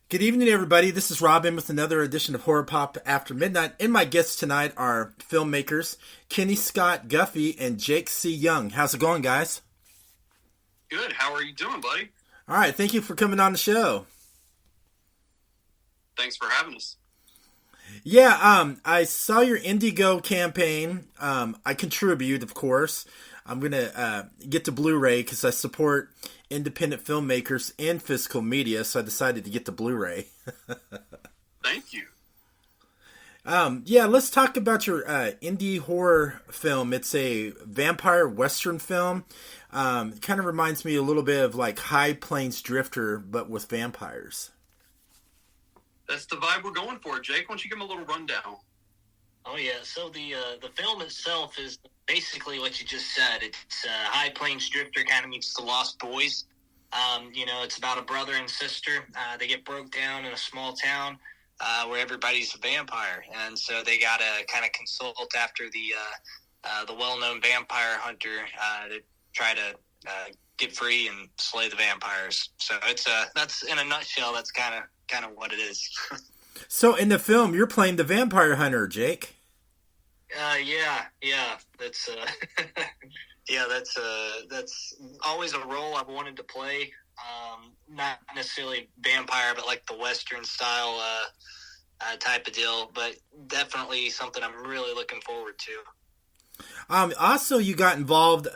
Good evening, everybody. This is Robin with another edition of Horror Pop After Midnight. And my guests tonight are filmmakers Kenny Scott Guffey and Jake C. Young. How's it going, guys? Good. How are you doing, buddy? All right, thank you for coming on the show. Thanks for having us. Yeah, I saw your Indigo campaign. I contribute, of course. I'm gonna get to Blu-ray because I support independent filmmakers and physical media, so I decided to get the Blu-ray. Thank you. Yeah, let's talk about your indie horror film. It's a vampire western film. It kind of reminds me a little bit of like High Plains Drifter, but with vampires. That's the vibe we're going for. Jake, why don't you give him a little rundown? Oh yeah, so the film itself is basically what you just said. It's High Plains Drifter kind of meets the Lost Boys. It's about a brother and sister. They get broke down in a small town where everybody's a vampire, and so they gotta kind of consult after the well-known vampire hunter to try to get free and slay the vampires. So that's in a nutshell. That's kind of what it is. So in the film, you're playing the vampire hunter, Jake. Yeah, that's that's always a role I've wanted to play. Not necessarily vampire, but like the Western style type of deal. But definitely something I'm really looking forward to. Also, you got involved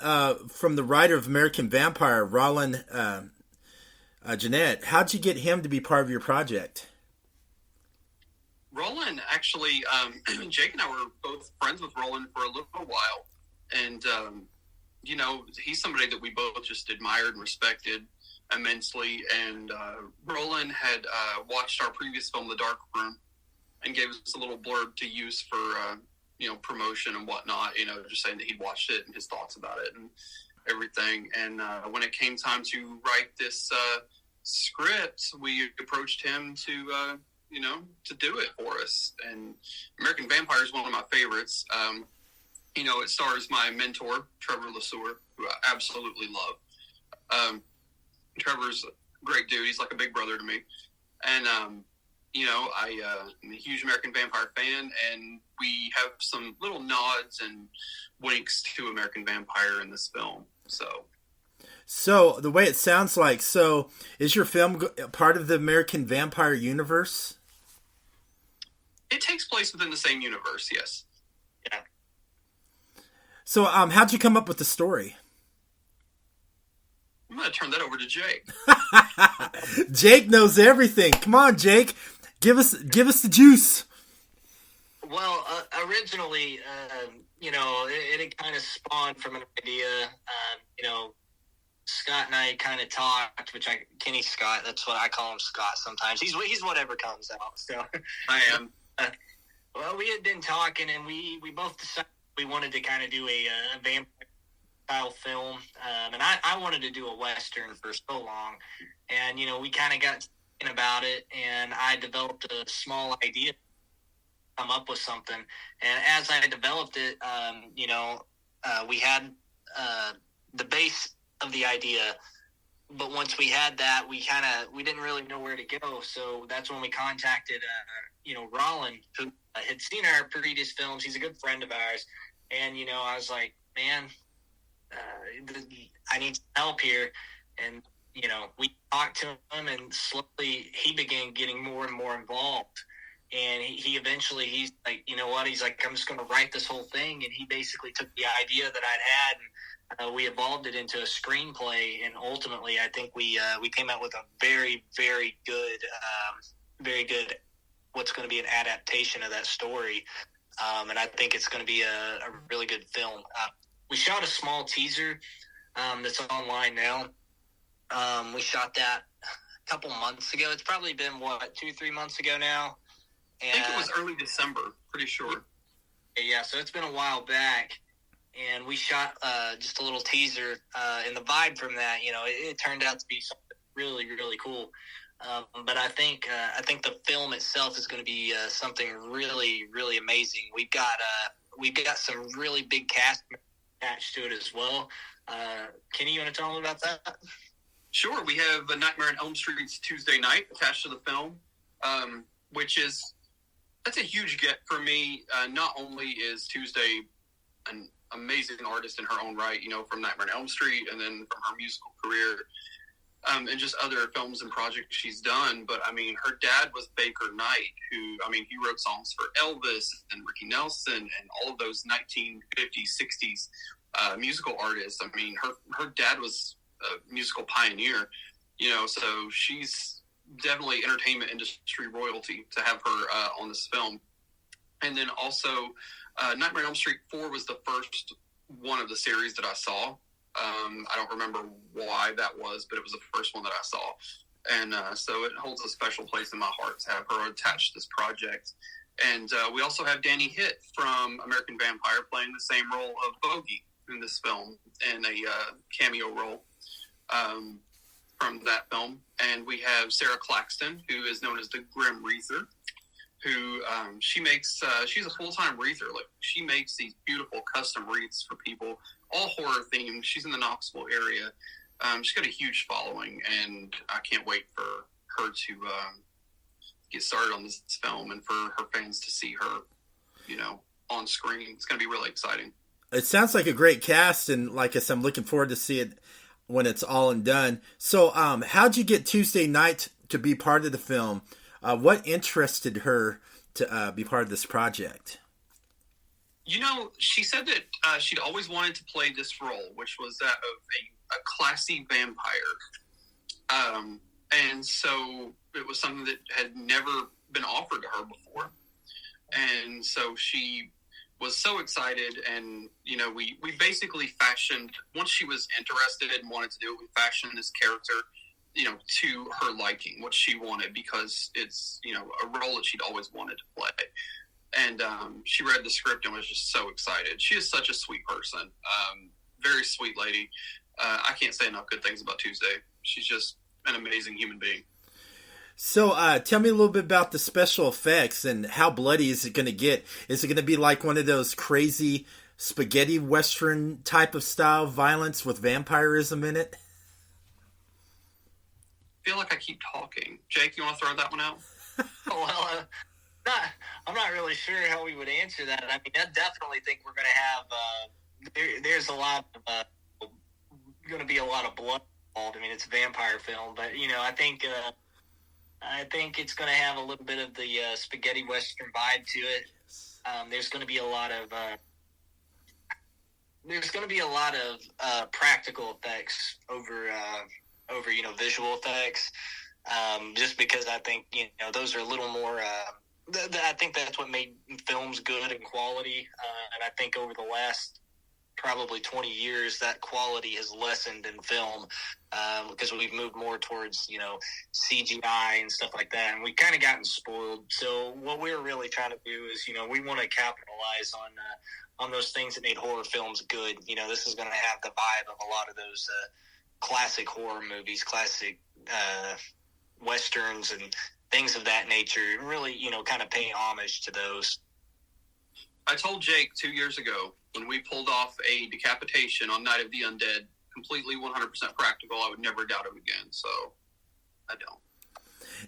from the writer of American Vampire, Roland Jeanette. How'd you get him to be part of your project? Roland, actually, Jake and I were both friends with Roland for a little while. And, he's somebody that we both just admired and respected immensely. And Roland had watched our previous film, The Dark Room, and gave us a little blurb to use for, promotion and whatnot, just saying that he'd watched it and his thoughts about it and everything. And when it came time to write this script, we approached him to do it for us. And American Vampire is one of my favorites. It stars my mentor, Trevor Lesueur, who I absolutely love. Trevor's a great dude. He's like a big brother to me. And, I'm a huge American Vampire fan, and we have some little nods and winks to American Vampire in this film. So the way it sounds like, is your film part of the American Vampire universe? It takes place within the same universe, yes. Yeah. So, how'd you come up with the story? I'm going to turn that over to Jake. Jake knows everything. Come on, Jake. Give us the juice. Well, originally, it had kind of spawned from an idea. Scott and I kind of talked, Kenny Scott, that's what I call him, Scott sometimes. He's whatever comes out. So I am. Well, we had been talking, and we both decided we wanted to kind of do a vampire style film, and I wanted to do a Western for so long, and we kind of got thinking about it, and I developed a small idea, come up with something, and as I developed it, we had the base of the idea, but once we had that, we didn't really know where to go, so that's when we contacted Roland, who had seen our previous films. He's a good friend of ours, and I was like, man, I need help here. And we talked to him, and slowly he began getting more and more involved. And he eventually, he's like, you know what? He's like, I'm just going to write this whole thing. And he basically took the idea that I'd had, and we evolved it into a screenplay. And ultimately, I think we came out with a very, very good, what's going to be an adaptation of that story. And I think it's going to be a really good film. We shot a small teaser that's online now. We shot that a couple months ago. It's probably been, 2-3 months ago now. And, I think it was early December, pretty sure. Yeah, so it's been a while back. And we shot just a little teaser. And the vibe from that, it turned out to be something really, really cool. But I think the film itself is going to be something really, really amazing. We've got some really big cast attached to it as well. Kenny, you want to tell them about that? Sure, we have A Nightmare on Elm Street's Tuesday Night attached to the film, which is that's a huge get for me. Not only is Tuesday an amazing artist in her own right, from Nightmare on Elm Street and then from her musical career, and just other films and projects she's done. But I mean, her dad was Baker Knight, who, he wrote songs for Elvis and Ricky Nelson and all of those 1950s, 60s musical artists. I mean, her dad was a musical pioneer, so she's definitely entertainment industry royalty to have her on this film. And then also, Nightmare on Elm Street 4 was the first one of the series that I saw. I don't remember why that was, but it was the first one that I saw. And so it holds a special place in my heart to have her attached to this project. And we also have Danny Hitt from American Vampire playing the same role of Bogey in this film in a cameo role from that film. And we have Sarah Claxton, who is known as the Grim Wreather, who she makes, she's a full-time wreather. Like, she makes these beautiful custom wreaths for people, all horror themed. She's in the Knoxville area. She's got a huge following, and I can't wait for her to get started on this film and for her fans to see her, on screen. It's going to be really exciting. It sounds like a great cast, and like I said, I'm looking forward to see it when it's all and done. So, how'd you get Tuesday Night to be part of the film? What interested her to be part of this project? She said that she'd always wanted to play this role, which was that of a classy vampire. And so it was something that had never been offered to her before. And so she was so excited, and, we basically fashioned, once she was interested and wanted to do it, we fashioned this character, to her liking, what she wanted, because it's, a role that she'd always wanted to play. And she read the script and was just so excited. She is such a sweet person. Very sweet lady. I can't say enough good things about Tuesday. She's just an amazing human being. So tell me a little bit about the special effects and how bloody is it going to get? Is it going to be like one of those crazy spaghetti western type of style violence with vampirism in it? I feel like I keep talking. Jake, you want to throw that one out? Well, I'm not really sure how we would answer that. I mean, I definitely think we're going to have there's a lot of going to be a lot of blood involved. I mean, it's a vampire film, but I think it's going to have a little bit of the spaghetti western vibe to it. There's going to be a lot of practical effects over visual effects. Just because I think those are a little more. I think that's what made films good and quality. And I think over the last probably 20 years, that quality has lessened in film because we've moved more towards, CGI and stuff like that. And we kind of gotten spoiled. So what we're really trying to do is, we want to capitalize on those things that made horror films good. This is going to have the vibe of a lot of those classic horror movies, classic westerns and things of that nature, really, kind of paying homage to those. I told Jake 2 years ago when we pulled off a decapitation on Night of the Undead, completely 100% practical, I would never doubt it again, so I don't.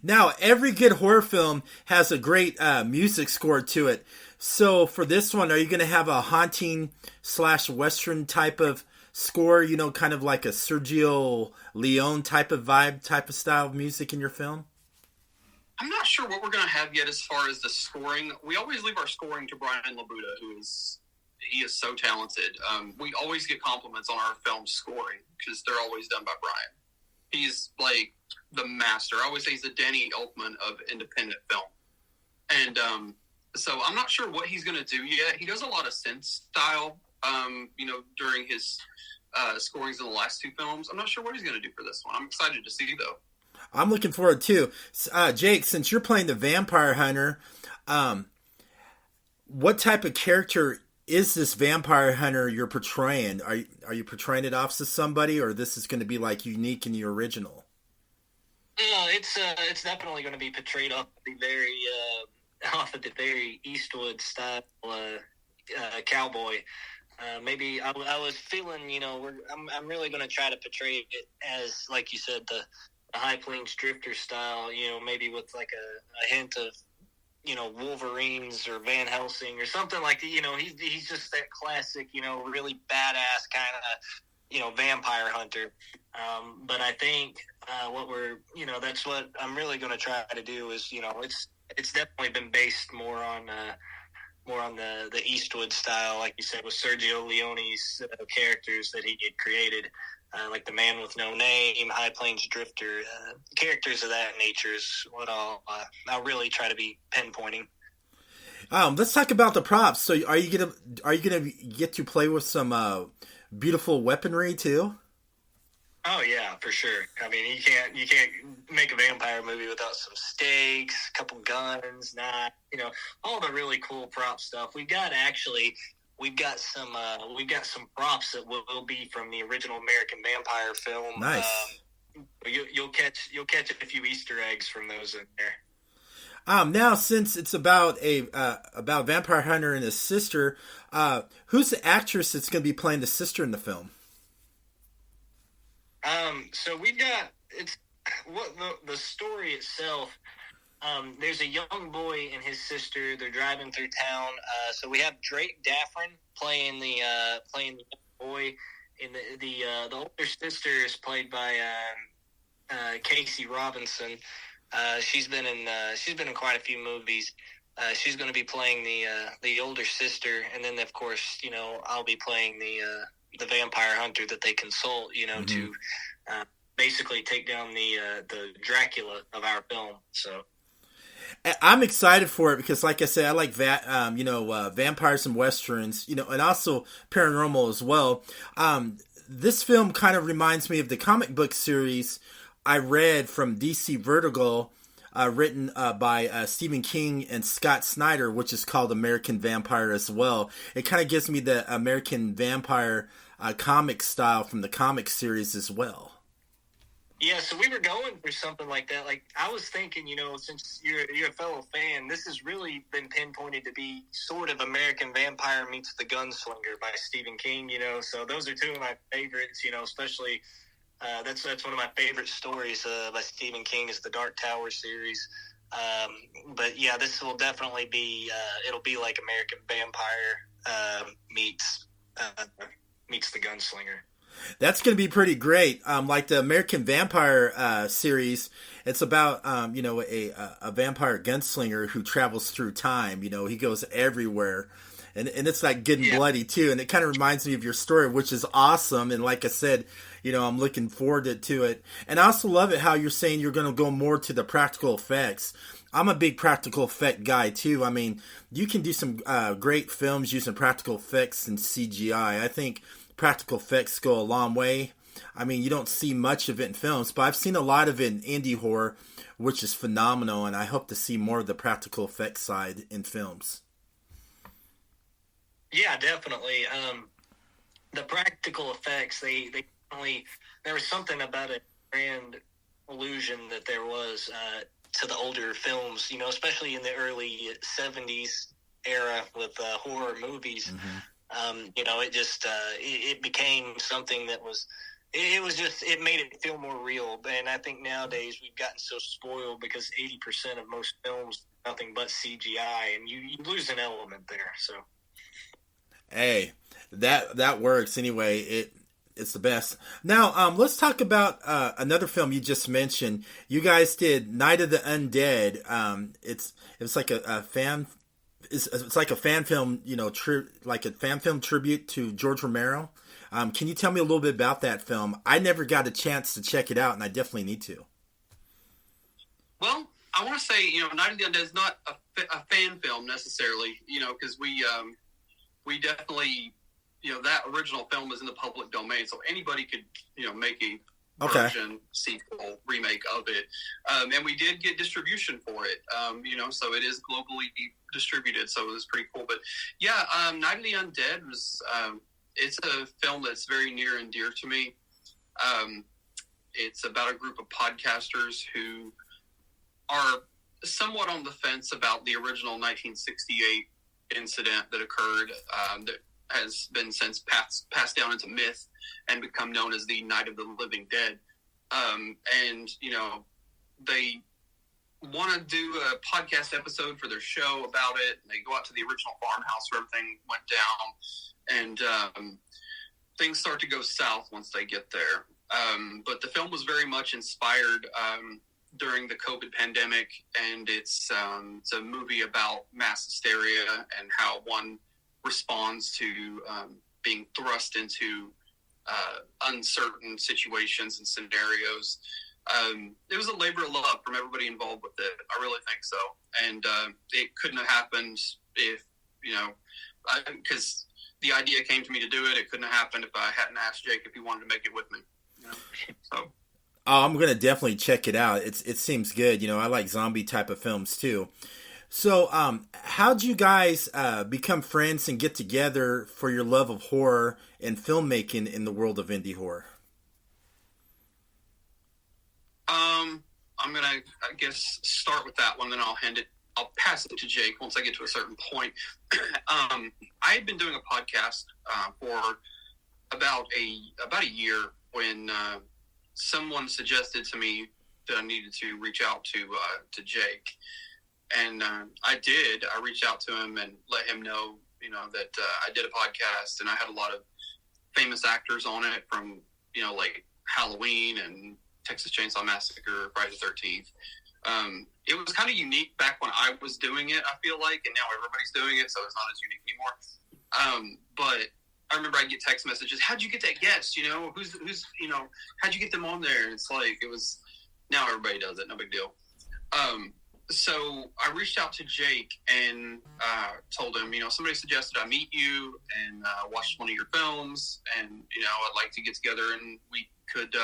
Now, every good horror film has a great music score to it. So for this one, are you going to have a haunting / western type of score, kind of like a Sergio Leone type of vibe, type of style of music in your film? I'm not sure what we're going to have yet as far as the scoring. We always leave our scoring to Brian Labuda, he is so talented. We always get compliments on our film scoring because they're always done by Brian. He's like the master. I always say he's the Danny Elfman of independent film. And so I'm not sure what he's going to do yet. He does a lot of synth style, during his scorings in the last two films. I'm not sure what he's going to do for this one. I'm excited to see, though. I'm looking forward too. Jake, since you're playing the vampire hunter, what type of character is this vampire hunter you're portraying? Are you portraying it off to somebody, or this is going to be like unique in the original? No, it's definitely going to be portrayed off of the very Eastwood style cowboy. Maybe I was feeling, I'm really going to try to portray it as, like you said, the High Plains Drifter style, maybe with like a hint of, Wolverines or Van Helsing or something like that. He's just that classic, really badass kind of, vampire hunter. But I think that's what I'm really going to try to do is, it's definitely been based more on the Eastwood style, like you said, with Sergio Leone's characters that he had created, like the Man with No Name, High Plains Drifter, characters of that nature is what I'll really try to be pinpointing. Let's talk about the props. So, are you gonna get to play with some beautiful weaponry too? Oh yeah, for sure. I mean, you can't make a vampire movie without some stakes, a couple guns, all the really cool prop stuff. We've got some props that will be from the original American Vampire film. Nice. You'll catch a few Easter eggs from those in there. Now, since it's about about vampire hunter and his sister, who's the actress that's going to be playing the sister in the film? So we've got the story itself. There's a young boy and his sister. They're driving through town. So we have Drake Daffrin playing the young boy, and the older sister is played by Casey Robinson. She's been in quite a few movies. She's going to be playing the older sister, and then of course I'll be playing the vampire hunter that they consult to basically take down the Dracula of our film. So I'm excited for it because, like I said, I like vampires and westerns, and also paranormal as well. This film kind of reminds me of the comic book series I read from DC Vertigo, written by Stephen King and Scott Snyder, which is called American Vampire as well. It kind of gives me the American Vampire comic style from the comic series as well. Yeah, so we were going for something like that. Like, I was thinking, since you're a fellow fan, this has really been pinpointed to be sort of American Vampire meets The Gunslinger by Stephen King, So those are two of my favorites, especially that's one of my favorite stories by Stephen King is the Dark Tower series. But yeah, this will definitely be it'll be like American Vampire meets The Gunslinger. That's going to be pretty great. Like the American Vampire series, it's about a vampire gunslinger who travels through time. He goes everywhere, and it's like good and bloody too. And it kind of reminds me of your story, which is awesome. And like I said, I'm looking forward to it. And I also love it how you're saying you're going to go more to the practical effects. I'm a big practical effect guy too. I mean, you can do some great films using practical effects and CGI. I think practical effects go a long way. I mean, you don't see much of it in films, but I've seen a lot of it in indie horror, which is phenomenal, and I hope to see more of the practical effects side in films. Yeah, definitely. The practical effects, they definitely, there was something about a grand illusion that there was to the older films, especially in the early 70s era with horror movies. Mm-hmm. It just it became something that was it made it feel more real. And I think nowadays we've gotten so spoiled because 80% of most films are nothing but CGI, and you lose an element there. So hey, that works anyway. It's the best. Now, let's talk about another film you just mentioned. You guys did Night of the Undead. It's like a fan. It's like a fan film, like a fan film tribute to George Romero. Can you tell me a little bit about that film? I never got a chance to check it out, and I definitely need to. Well, I want to say, Night of the Undead is not a fan film necessarily, because we definitely, that original film is in the public domain, so anybody could, make a version, sequel, remake of it. And we did get distribution for it, so it is globally distributed, so it was pretty cool. But yeah, Night of the Undead was, it's a film that's very near and dear to me. It's about a group of podcasters who are somewhat on the fence about the original 1968 incident that occurred, that has been since passed down into myth and become known as the Night of the Living Dead. And, they want to do a podcast episode for their show about it. And they go out to the original farmhouse where everything went down. And things start to go south once they get there. But the film was very much inspired during the COVID pandemic. And it's a movie about mass hysteria and how one responds to being thrust into uncertain situations and scenarios. It was a labor of love from everybody involved with it. I really think so. And it couldn't have happened if, because the idea came to me to do it. It couldn't have happened if I hadn't asked Jake if he wanted to make it with me. So. Oh, I'm gonna definitely check it out. It seems good. I like zombie type of films too. So, how'd you guys become friends and get together for your love of horror and filmmaking in the world of indie horror? I'm gonna, I guess, start with that one, then I'll pass it to Jake once I get to a certain point. I had been doing a podcast for about a year when someone suggested to me that I needed to reach out to Jake. And I did. I reached out to him and let him know, that I did a podcast and I had a lot of famous actors on it from, like Halloween and Texas Chainsaw Massacre, Friday the 13th. It was kind of unique back when I was doing it, I feel like, and now everybody's doing it, so it's not as unique anymore. But I remember I'd get text messages, how'd you get that guest? Who's how'd you get them on there? And it's like, now everybody does it, no big deal. So I reached out to Jake and told him, somebody suggested I meet you and watch one of your films, and I'd like to get together and we could,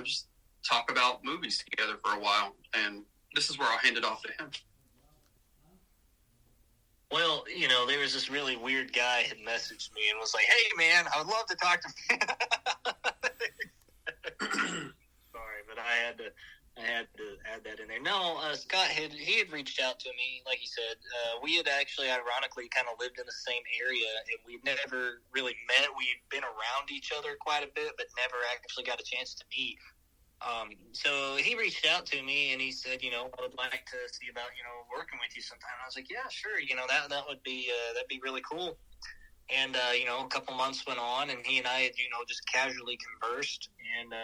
just talk about movies together for a while. And this is where I'll hand it off to him. Well, there was this really weird guy had messaged me and was like, "Hey, man, I would love to talk to." Sorry, but I had to add that in there. No, Scott had reached out to me, like he said. We had actually, ironically, kind of lived in the same area, and we'd never really met. We'd been around each other quite a bit, but never actually got a chance to meet. So he reached out to me and he said, I would like to see about, working with you sometime. And I was like, yeah, sure. That would be, that'd be really cool. And, a couple months went on and he and I had, just casually conversed. And,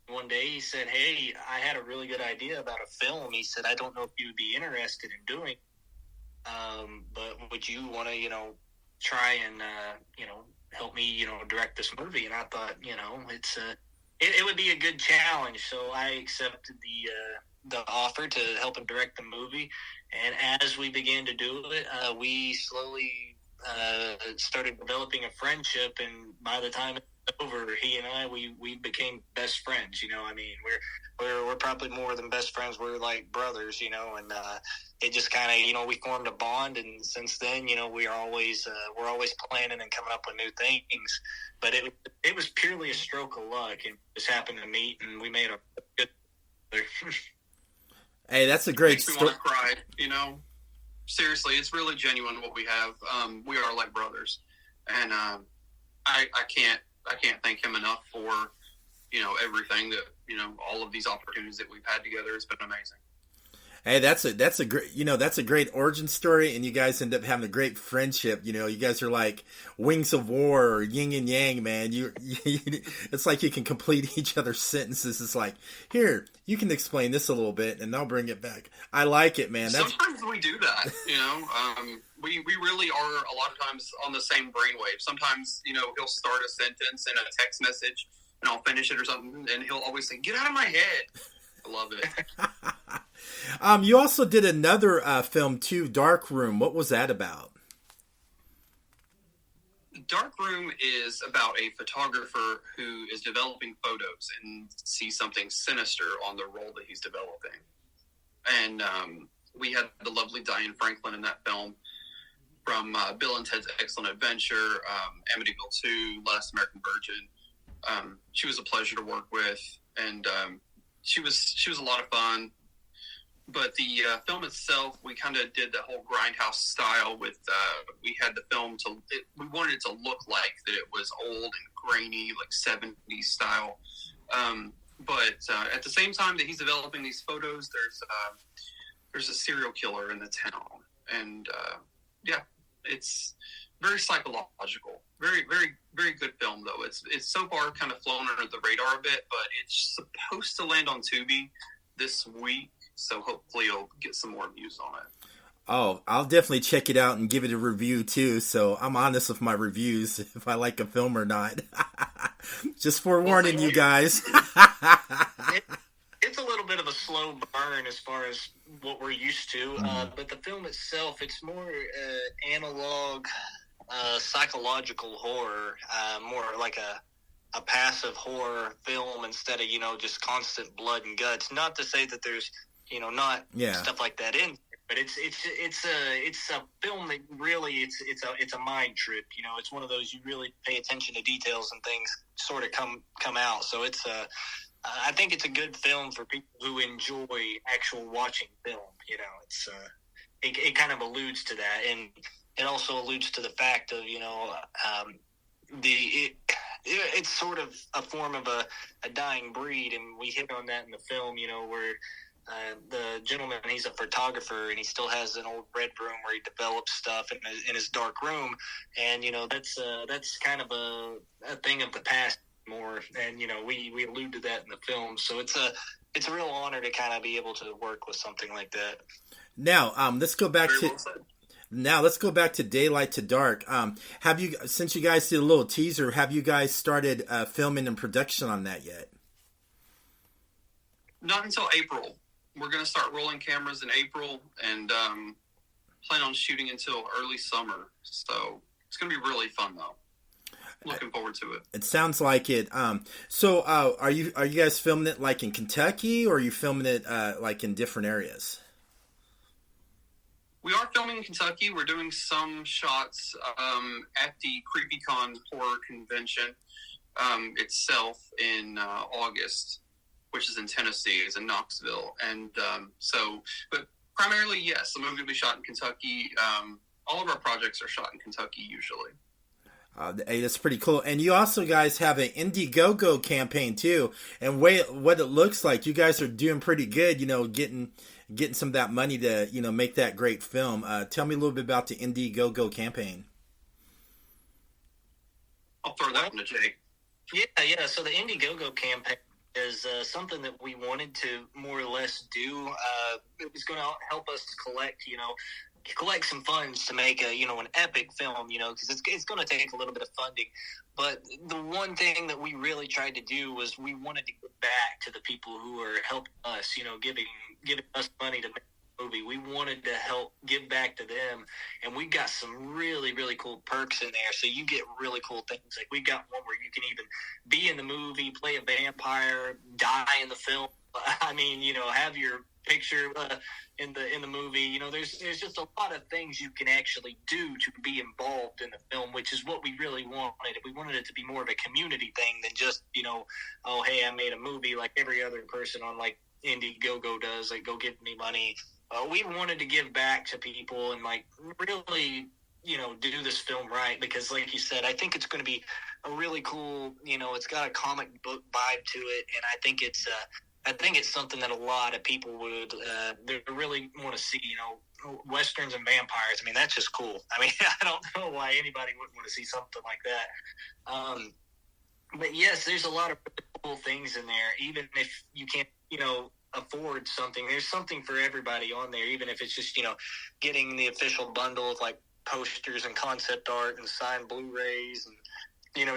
one day he said, "Hey, I had a really good idea about a film." He said, "I don't know if you would be interested in doing, but would you want to, try and, help me, direct this movie?" And I thought, it would be a good challenge. So I accepted the offer to help him direct the movie. And as we began to do it, we slowly started developing a friendship. And by the time it was over, he and I, we became best friends. We're probably more than best friends. We're like brothers, and it just kind of, we formed a bond. And since then, we're always planning and coming up with new things. But it was purely a stroke of luck, and just happened to meet, and we made a good. Hey, that's a great story. Makes me want to cry. Seriously, it's really genuine what we have. We are like brothers, and I can't thank him enough for everything that all of these opportunities that we've had together. It's been amazing. Hey, that's a great that's a great origin story, and you guys end up having a great friendship. You guys are like wings of war or yin and yang, man. You it's like you can complete each other's sentences. It's like, here, you can explain this a little bit, and I'll bring it back. I like it, man. Sometimes we do that. We really are a lot of times on the same brainwave. Sometimes he'll start a sentence in a text message, and I'll finish it or something, and he'll always say, "Get out of my head." I love it. You also did another film too, Dark Room. What was that about? Dark Room is about a photographer who is developing photos and sees something sinister on the roll that he's developing. And we had the lovely Diane Franklin in that film from Bill and Ted's Excellent Adventure, Amityville 2, Last American Virgin. She was a pleasure to work with, and she was a lot of fun. But the film itself, we kind of did the whole grindhouse style with, we had the film we wanted it to look like that it was old and grainy, like 70s style. But at the same time that he's developing these photos, there's a serial killer in the town. And yeah, it's very psychological. Very, very, very good film, though. It's so far kind of flown under the radar a bit, but it's supposed to land on Tubi this week. So hopefully you'll get some more views on it. Oh, I'll definitely check it out and give it a review too. So I'm honest with my reviews if I like a film or not. Just forewarning you guys. It's a little bit of a slow burn as far as what we're used to. But the film itself, it's more analog psychological horror, more like a passive horror film instead of, just constant blood and guts. Not to say that there's, not stuff like that in, but it's a film that really it's a mind trip. It's one of those you really pay attention to details and things sort of come out. So it's I think it's a good film for people who enjoy actual watching film. It's it kind of alludes to that, and it also alludes to the fact of it's sort of a form of a dying breed, and we hit on that in the film. Where the gentleman, he's a photographer, and he still has an old red room where he develops stuff in his dark room, and that's kind of a thing of the past more, and we allude to that in the film. So it's a real honor to kind of be able to work with something like that. Now, let's go back to Daylight to Dark. Have you, since you guys did a little teaser, have you guys started filming and production on that yet? Not until April. We're going to start rolling cameras in April and plan on shooting until early summer. So it's going to be really fun, though. Looking forward to it. It sounds like it. So are you guys filming it like in Kentucky, or are you filming it like in different areas? We are filming in Kentucky. We're doing some shots at the CreepyCon horror convention itself in August, which is in Tennessee. It's in Knoxville. And but primarily, yes, the movie will be shot in Kentucky. All of our projects are shot in Kentucky usually. Hey, that's pretty cool. And you also guys have an Indiegogo campaign too. And what it looks like, you guys are doing pretty good, getting some of that money to, make that great film. Tell me a little bit about the Indiegogo campaign. I'll throw that one to Jake. Yeah. So the Indiegogo campaign is something that we wanted to more or less do. It was going to help us collect some funds to make an epic film, because it's going to take a little bit of funding. But the one thing that we really tried to do was we wanted to give back to the people who are helping us, giving us money to make the movie. We wanted to help give back to them, and we got some really, really cool perks in there. So you get really cool things. Like we got one where you can even be in the movie, play a vampire, die in the film. I mean, have your picture in the movie. There's just a lot of things you can actually do to be involved in the film, which is what we really wanted. We wanted it to be more of a community thing than just, oh, hey, I made a movie like every other person on like Indiegogo does, like go give me money. We wanted to give back to people and like really, do this film right, because like you said, I think it's going to be a really cool, it's got a comic book vibe to it, and I think it's something that a lot of people would they really want to see, Westerns and vampires. I mean, that's just cool. I mean, I don't know why anybody wouldn't want to see something like that. But yes, there's a lot of cool things in there. Even if you can't, afford something, there's something for everybody on there. Even if it's just, getting the official bundle of like posters and concept art and signed Blu-rays and,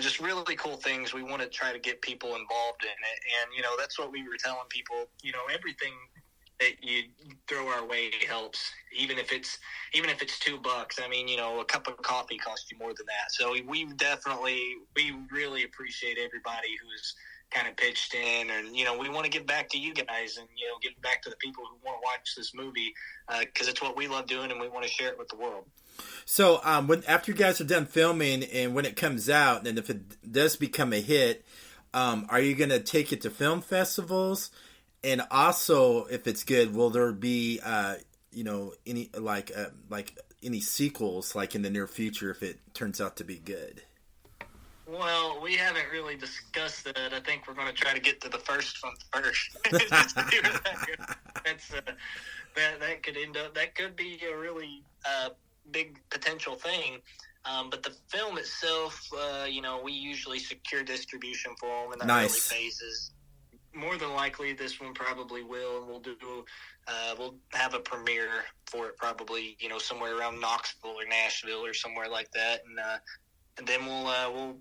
just really cool things. We want to try to get people involved in it. And, that's what we were telling people, everything that you throw our way helps, even if it's $2. I mean, a cup of coffee costs you more than that. So we really appreciate everybody who's kind of pitched in, and, we want to give back to you guys and, give back to the people who want to watch this movie, because it's what we love doing and we want to share it with the world. So, after you guys are done filming and when it comes out, and if it does become a hit, are you going to take it to film festivals? And also, if it's good, will there be any like any sequels like in the near future if it turns out to be good? Well, we haven't really discussed that. I think we're going to try to get to the first one first. Just see where that goes. That could end up. That could be a really big potential thing. But the film itself, we usually secure distribution for them in the early phases. More than likely, this one probably will, and we'll have a premiere for it probably, somewhere around Knoxville or Nashville or somewhere like that, and then we'll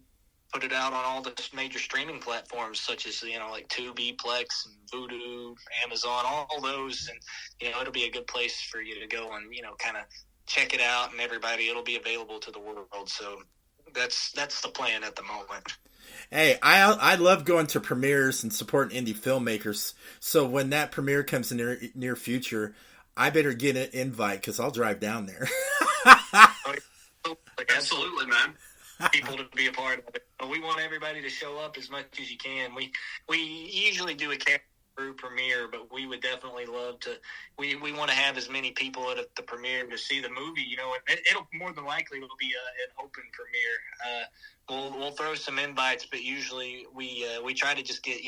put it out on all the major streaming platforms such as like Tubi, Plex, and Vudu, Amazon, all those, and it'll be a good place for you to go and kind of check it out, and it'll be available to the world. So that's the plan at the moment. Hey, I love going to premieres and supporting indie filmmakers. So when that premiere comes in the near future, I better get an invite because I'll drive down there. Absolutely, man. People to be a part of it. We want everybody to show up as much as you can. We usually do a crew premiere, but we would definitely love to. We want to have as many people at the premiere to see the movie. And it'll more than likely will be an open premiere. We'll throw some invites, but usually we try to just get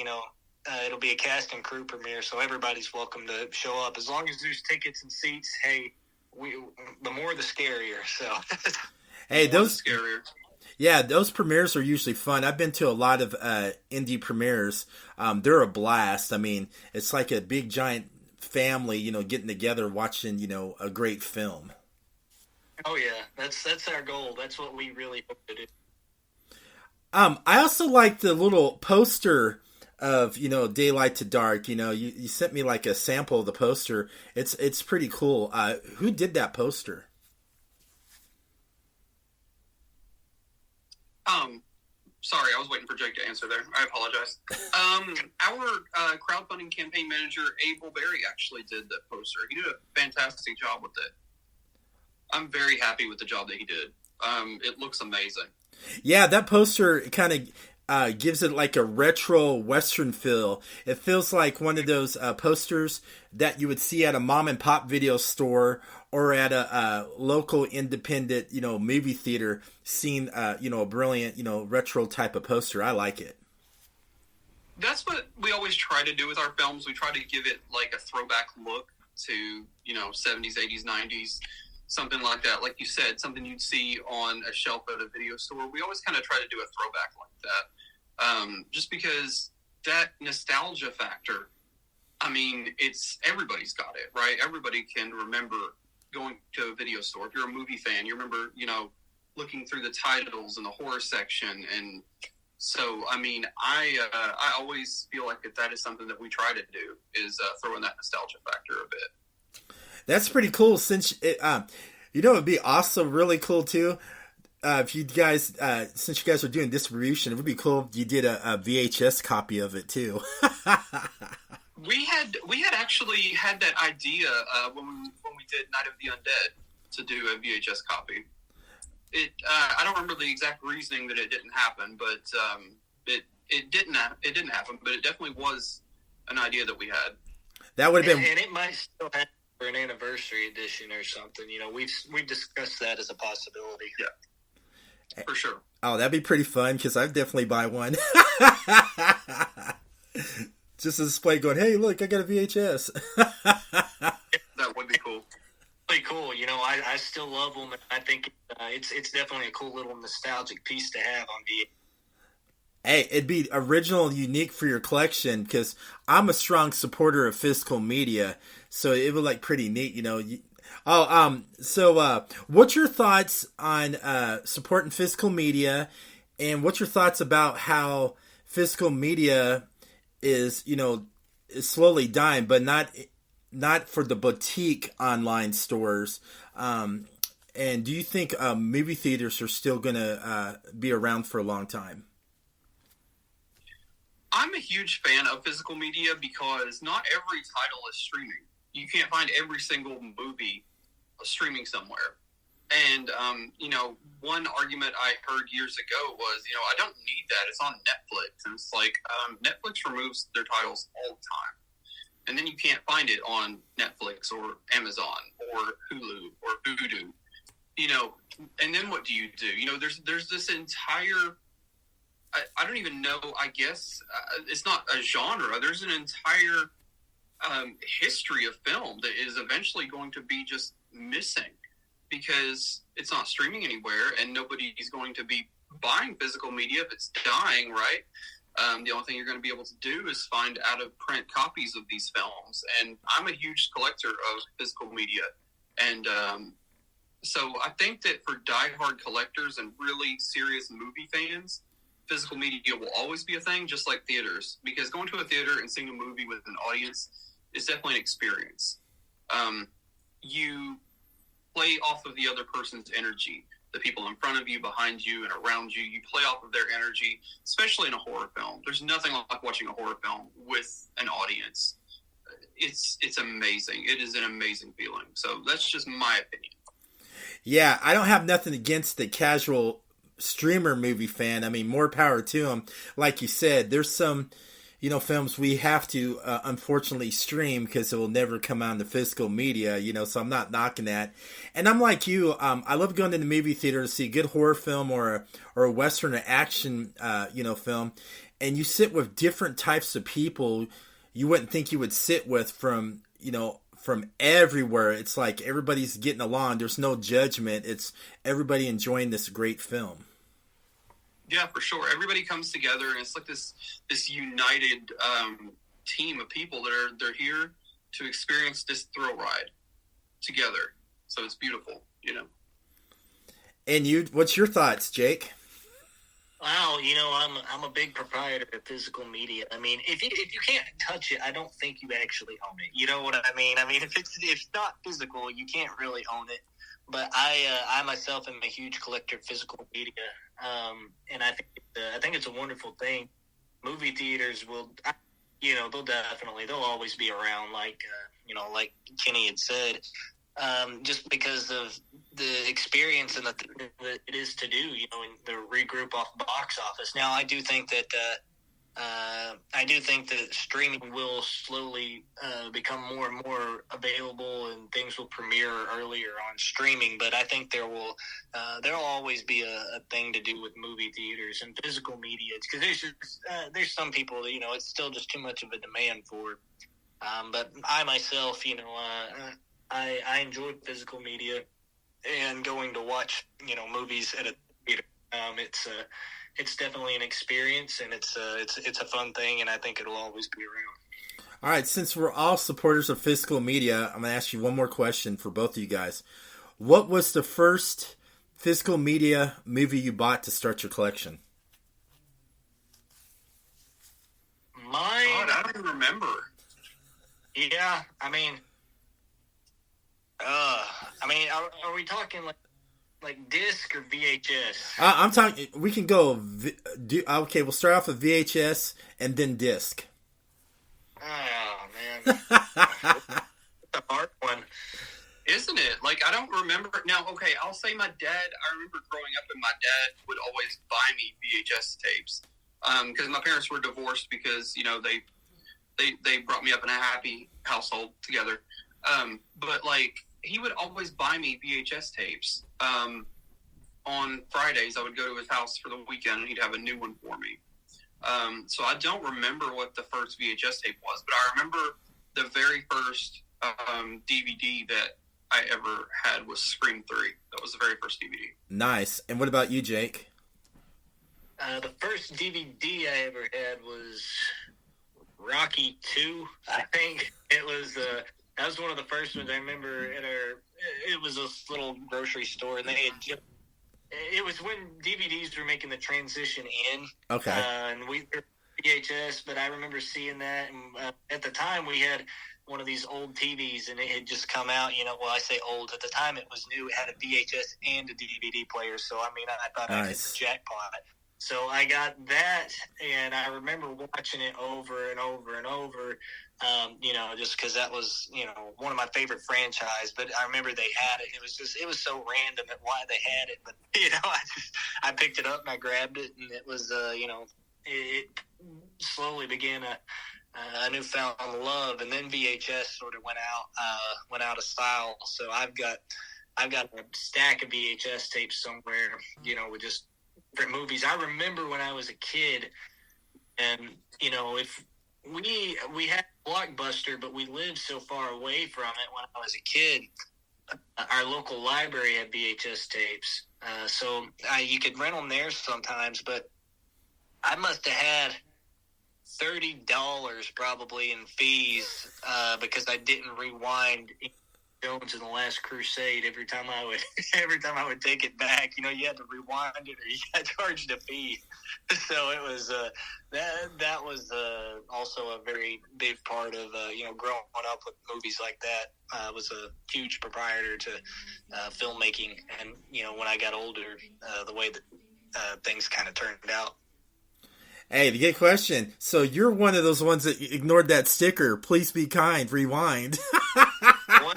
it'll be a cast and crew premiere, so everybody's welcome to show up as long as there's tickets and seats. Hey, the more the scarier. So hey, those scarier. Yeah, those premieres are usually fun. I've been to a lot of indie premieres. They're a blast. I mean, it's like a big giant family, getting together watching, a great film. Oh yeah, that's our goal. That's what we really hope to do. I also like the little poster of Daylight to Dark. You sent me like a sample of the poster. It's pretty cool. Who did that poster? Sorry, I was waiting for Jake to answer there. I apologize. Our crowdfunding campaign manager, Abel Berry, actually did that poster. He did a fantastic job with it. I'm very happy with the job that he did. It looks amazing. Yeah, that poster kind of gives it like a retro Western feel. It feels like one of those posters that you would see at a mom and pop video store or at a local independent, movie theater, seeing, a brilliant, retro type of poster. I like it. That's what we always try to do with our films. We try to give it like a throwback look to, 70s, 80s, 90s, something like that. Like you said, something you'd see on a shelf at a video store. We always kind of try to do a throwback like that. Just because that nostalgia factor, I mean, everybody's got it, right? Everybody can remember going to a video store. If you're a movie fan, you remember, looking through the titles in the horror section. And so, I mean, I always feel like that is something that we try to do is throw in that nostalgia factor a bit. That's pretty cool. Since it'd be also really cool too. If you guys, since you guys are doing distribution, it would be cool if you did a VHS copy of it too. We had actually had that idea when we did Night of the Undead to do a VHS copy. I don't remember the exact reasoning that it didn't happen, but it didn't happen. But it definitely was an idea that we had. That would have been, and it might still happen for an anniversary edition or something. We've discussed that as a possibility. Yeah, for sure. Oh, that'd be pretty fun because I'd definitely buy one. Just a display going, hey, look, I got a VHS. That would be cool. Pretty cool. I still love them. And I think it's definitely a cool little nostalgic piece to have on VHS. Hey, it'd be original and unique for your collection because I'm a strong supporter of physical media. So it would pretty neat, So what's your thoughts on supporting physical media, and what's your thoughts about how physical media is slowly dying, but not for the boutique online stores? And do you think movie theaters are still going to be around for a long time? I'm a huge fan of physical media because not every title is streaming. You can't find every single movie streaming somewhere. And, one argument I heard years ago was, I don't need that. It's on Netflix. And it's like, Netflix removes their titles all the time. and then you can't find it on Netflix or Amazon or Hulu or Vudu. And then what do? There's this entire, I don't even know, I guess, it's not a genre. There's an entire history of film that is eventually going to be just missing because it's not streaming anywhere and nobody's going to be buying physical media if it's dying, right? The only thing you're going to be able to do is find out-of-print copies of these films. And I'm a huge collector of physical media. And so I think that for diehard collectors and really serious movie fans, physical media will always be a thing, just like theaters. Because going to a theater and seeing a movie with an audience is definitely an experience. You play off of the other person's energy. The people in front of you, behind you, and around you. You play off of their energy, especially in a horror film. There's nothing like watching a horror film with an audience. It's amazing. It is an amazing feeling. So that's just my opinion. Yeah, I don't have nothing against the casual streamer movie fan. I mean, more power to them. Like you said, there's some, films we have to unfortunately stream because it will never come out in the physical media, so I'm not knocking that. And I'm like you, I love going to the movie theater to see a good horror film or a Western or action, film. And you sit with different types of people you wouldn't think you would sit with from everywhere. It's like everybody's getting along. There's no judgment. It's everybody enjoying this great film. Yeah, for sure. Everybody comes together, and it's like this united team of people that they're here to experience this thrill ride together. So it's beautiful, And what's your thoughts, Jake? Wow, I'm a big proprietor of physical media. I mean, if you can't touch it, I don't think you actually own it. You know what I mean? I mean, if it's not physical, you can't really own it. But I myself am a huge collector of physical media, and I think it's a wonderful thing. Movie theaters will, they'll always be around, like Kenny had said, just because of the experience and the thing that it is to do, and the regroup off box office. Now, I do think that streaming will slowly become more and more available, and things will premiere earlier on streaming. But I think there'll always be a thing to do with movie theaters and physical media, because there's some people that it's still just too much of a demand for. But I myself, I enjoy physical media and going to watch movies at a theater. It's definitely an experience, and it's a fun thing, and I think it'll always be around. All right, since we're all supporters of physical media, I'm going to ask you one more question for both of you guys. What was the first physical media movie you bought to start your collection? Mine? God, I don't even remember. Yeah, I mean, are we talking like disc or VHS? I'm talking. We can go. Okay, we'll start off with VHS and then disc. Oh man, that's a hard one, isn't it? Like, I don't remember now. Okay, I'll say my dad. I remember growing up, and my dad would always buy me VHS tapes because my parents were divorced because they brought me up in a happy household together. But like, he would always buy me VHS tapes. On Fridays, I would go to his house for the weekend, and he'd have a new one for me. So I don't remember what the first VHS tape was, but I remember the very first DVD that I ever had was Scream 3. That was the very first DVD. Nice. And what about you, Jake? The first DVD I ever had was Rocky 2, I think. It was that was one of the first ones I remember it was this little grocery store, and they had it was when DVDs were making the transition in. Okay. And we were VHS, but I remember seeing that, and at the time we had one of these old TVs, and it had just come out, well, I say old, at the time it was new. It had a VHS and a DVD player, so I mean, I thought I hit the jackpot. So I got that, and I remember watching it over and over and over, just because that was, one of my favorite franchise. But I remember they had it. It was so random at why they had it. But, I picked it up and I grabbed it, and it was, it slowly began a newfound love, and then VHS sort of went out of style. So I've got a stack of VHS tapes somewhere, with just different movies. I remember when I was a kid, and if we had Blockbuster, but we lived so far away from it when I was a kid. Our local library had VHS tapes, so you could rent them there sometimes. But I must have had $30 probably in fees because I didn't rewind Jones in the Last Crusade every time I would take it back. You had to rewind it or you got charged a fee. So it was that was also a very big part of growing up with movies like that. I was a huge proprietor to filmmaking, and when I got older, the way that things kind of turned out. Hey, the good question. So you're one of those ones that ignored that sticker. Please be kind. Rewind. Well,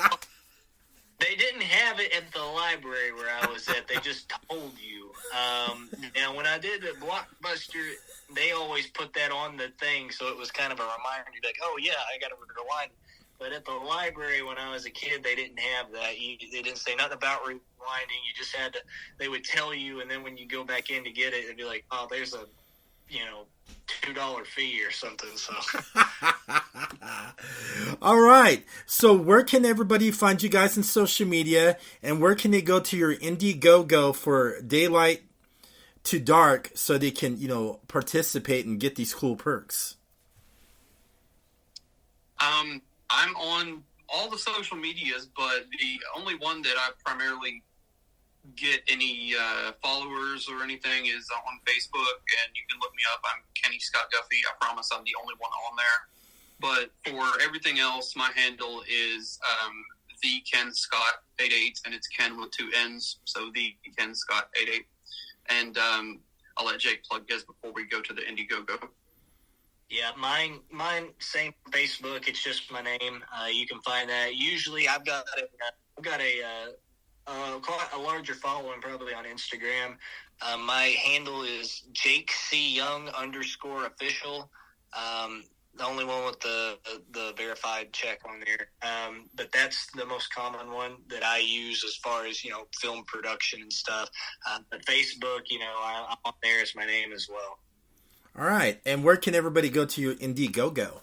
they didn't have it at the library where I was at. They just told you. And when I did the Blockbuster, they always put that on the thing, so it was kind of a reminder. You'd be like, oh, yeah, I got to rewind. But at the library when I was a kid, they didn't have that. They didn't say nothing about rewinding. You just had to – they would tell you, and then when you go back in to get it, it'd be like, oh, there's a – $2 fee or something. So, all right. So, where can everybody find you guys on social media, and where can they go to your Indiegogo for Daylight to Dark so they can, participate and get these cool perks? I'm on all the social medias, but the only one that I primarily get any followers or anything is on Facebook, and you can look me up. I'm Kenny Scott Guffey. I promise I'm the only one on there. But for everything else, my handle is the Ken Scott 88, and it's Ken with 2 N's, so the Ken Scott 88. And I'll let Jake plug his before we go to the Indiegogo. Yeah, mine same Facebook. It's just my name. You can find that. Usually, I've got quite a larger following probably on Instagram. My handle is Jake C. Young _official. The only one with the verified check on there. But that's the most common one that I use as far as, film production and stuff. But Facebook, I'm on there as my name as well. All right. And where can everybody go to your Indiegogo?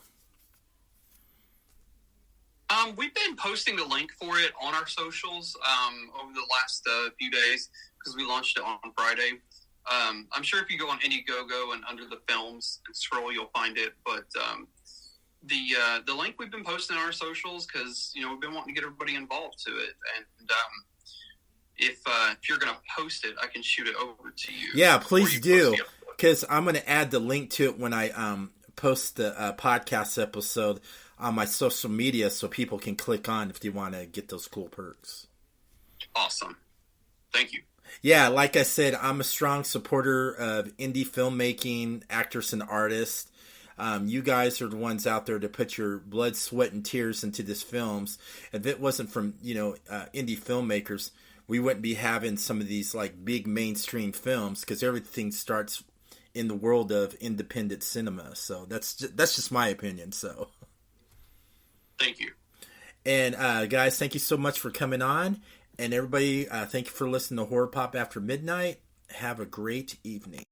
We've been posting the link for it on our socials over the last few days because we launched it on Friday. I'm sure if you go on Indiegogo and under the films and scroll, you'll find it. But the link we've been posting on our socials because we've been wanting to get everybody involved to it. And if you're going to post it, I can shoot it over to you. Yeah, please do, because I'm going to add the link to it when I post the podcast episode on my social media so people can click on if they want to get those cool perks. Awesome. Thank you. Yeah, like I said, I'm a strong supporter of indie filmmaking, actors and artists. You guys are the ones out there to put your blood, sweat, and tears into these films. If it wasn't from, indie filmmakers, we wouldn't be having some of these like big mainstream films because everything starts in the world of independent cinema. So that's just my opinion. So. Thank you. And guys, thank you so much for coming on. And everybody, thank you for listening to Horror Pop After Midnight. Have a great evening.